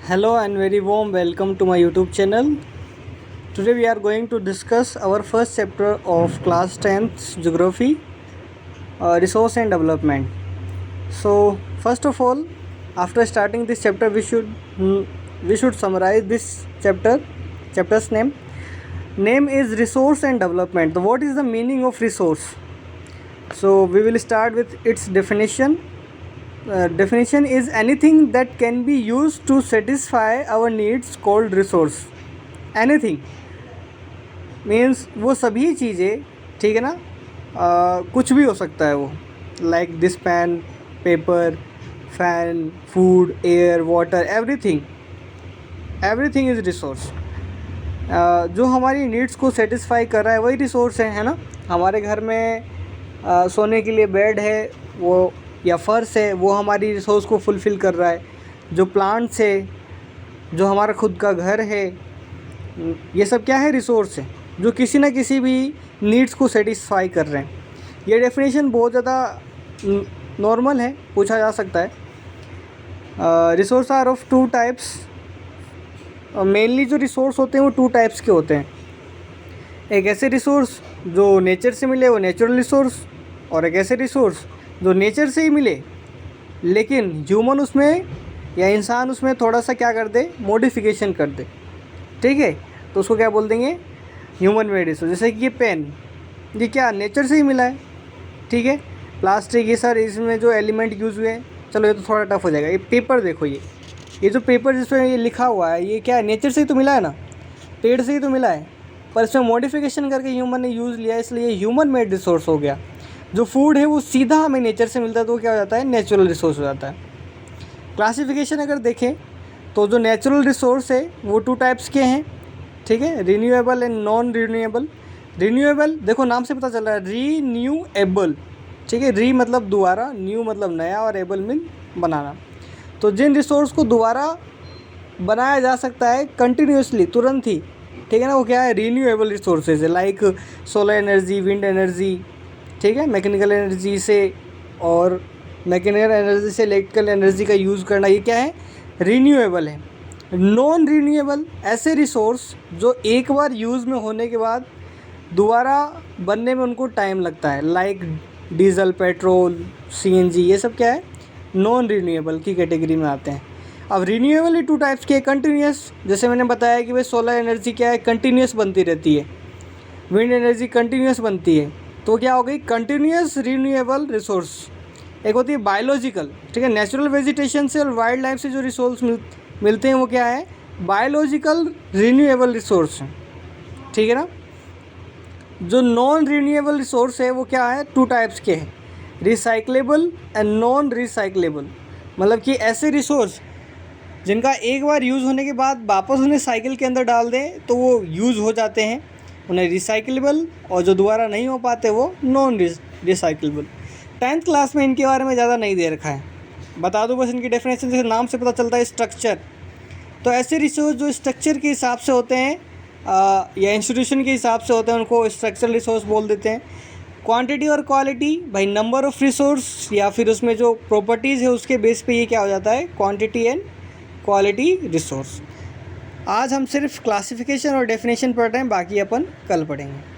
Hello and very warm welcome to my YouTube channel. Today we are going to discuss our first chapter of class 10th geography, resource and development. So first of all, after starting this chapter we should summarize this chapter's name. Name is resource and development. So what is the meaning of resource? So we will start with its definition. Definition is anything that can be used to satisfy our needs called resource. Anything means वो सभी चीज़ें, ठीक है ना, कुछ भी हो सकता है वो, like this pen, paper, fan, food, air, water, everything is resource. जो हमारी नीड्स को सेटिस्फाई कर रहा है वही रिसोर्स है ना. हमारे घर में सोने के लिए बेड है वो, या फर्श है, वो हमारी रिसोर्स को फुलफ़िल कर रहा है. जो प्लांट्स है, जो हमारा खुद का घर है, ये सब क्या है, रिसोर्स है, जो किसी न किसी भी नीड्स को सेटिस्फाई कर रहे हैं. ये डेफिनेशन बहुत ज़्यादा नॉर्मल है, पूछा जा सकता है. Resource are of two types. Mainly जो रिसोर्स होते हैं वो टू टाइप्स के होते हैं. एक ऐसे रिसोर्स जो नेचर से मिले, वो नेचुरल रिसोर्स, और एक ऐसे रिसोर्स जो नेचर से ही मिले लेकिन ह्यूमन उसमें या इंसान उसमें थोड़ा सा क्या कर दे, मॉडिफिकेशन कर दे. ठीक है, तो उसको क्या बोल देंगे, ह्यूमन मेड रिसोर्स. जैसे कि ये पेन, ये क्या नेचर से ही मिला है. ठीक है, प्लास्टिक, ये सर इसमें जो एलिमेंट यूज़ हुए हैं, चलो ये तो थोड़ा टफ हो जाएगा. ये पेपर देखो, ये जो पेपर जिसमें ये लिखा हुआ है, ये क्या है, नेचर से ही तो मिला है ना, पेड़ से ही तो मिला है, पर इसमें मॉडिफिकेशन करके ह्यूमन ने यूज़ लिया, इसलिए ह्यूमन मेड रिसोर्स हो गया. जो फूड है वो सीधा हमें नेचर से मिलता है, तो क्या हो जाता है, नेचुरल रिसोर्स हो जाता है. क्लासिफिकेशन अगर देखें तो जो नेचुरल रिसोर्स है वो टू टाइप्स के हैं. ठीक है, renewable and non renewable. Renewable देखो नाम से पता चल रहा है, रीन्यूएबल. ठीक है, री मतलब दोबारा, न्यू मतलब नया, और एबल मीन बनाना. तो जिन रिसोर्स को दोबारा बनाया जा सकता है कंटिन्यूसली, तुरंत ही, ठीक है ना, वो क्या है, रीन्यूएबल रिसोर्सेज है. Like solar energy, wind energy, ठीक है, मैकेनिकल एनर्जी से, और मैकेनिकल एनर्जी से इलेक्ट्रिकल एनर्जी का यूज़ करना, ये क्या है, रीन्यूएबल है. नॉन रीन्यूएबल ऐसे रिसोर्स जो एक बार यूज़ में होने के बाद दोबारा बनने में उनको टाइम लगता है, लाइक डीजल, पेट्रोल, सीएनजी, ये सब क्या है, नॉन रीन्यूएबल की कैटेगरी में आते हैं. अब रीन्यूएबल ही टू टाइप्स के, कंटिन्यूस, जैसे मैंने बताया कि भाई सोलर एनर्जी क्या है, कंटिन्यूस बनती रहती है, विंड एनर्जी कंटिन्यूस बनती है, तो क्या हो गई, कंटिन्यूस रीन्यूएबल रिसोर्स. एक होती है बायोलॉजिकल, ठीक है, नेचुरल वेजिटेशन से और वाइल्ड लाइफ से जो रिसोर्स मिलते हैं वो क्या है, बायोलॉजिकल रीन्यूएबल रिसोर्स. ठीक है ना. जो नॉन रीन्यूएबल रिसोर्स है वो क्या है, टू टाइप्स के हैं, रिसाइक्लेबल एंड नॉन रिसाइक्लेबल. मतलब कि ऐसे रिसोर्स जिनका एक बार यूज़ होने के बाद वापस उन्हें साइकिल के अंदर डाल दें तो वो यूज़ हो जाते हैं, उन्हें रिसाइक्लेबल, और जो दोबारा नहीं हो पाते वो नॉन रिसाइक्लेबल. 10th क्लास में इनके बारे में ज़्यादा नहीं दे रखा है, बता दूँ बस इनकी डेफिनेशन, जैसे नाम से पता चलता है, स्ट्रक्चर. तो ऐसे रिसोर्स जो स्ट्रक्चर के हिसाब से होते हैं या इंस्टीट्यूशन के हिसाब से होते हैं उनको स्ट्रक्चरल रिसोर्स बोल देते हैं. क्वांटिटी और क्वालिटी, भाई नंबर ऑफ़ रिसोर्स या फिर उसमें जो प्रॉपर्टीज़ है उसके बेस पे ये क्या हो जाता है, क्वांटिटी एंड क्वालिटी रिसोर्स. आज हम सिर्फ क्लासिफिकेशन और डेफिनेशन पढ़ रहे हैं, बाकी अपन कल पढ़ेंगे.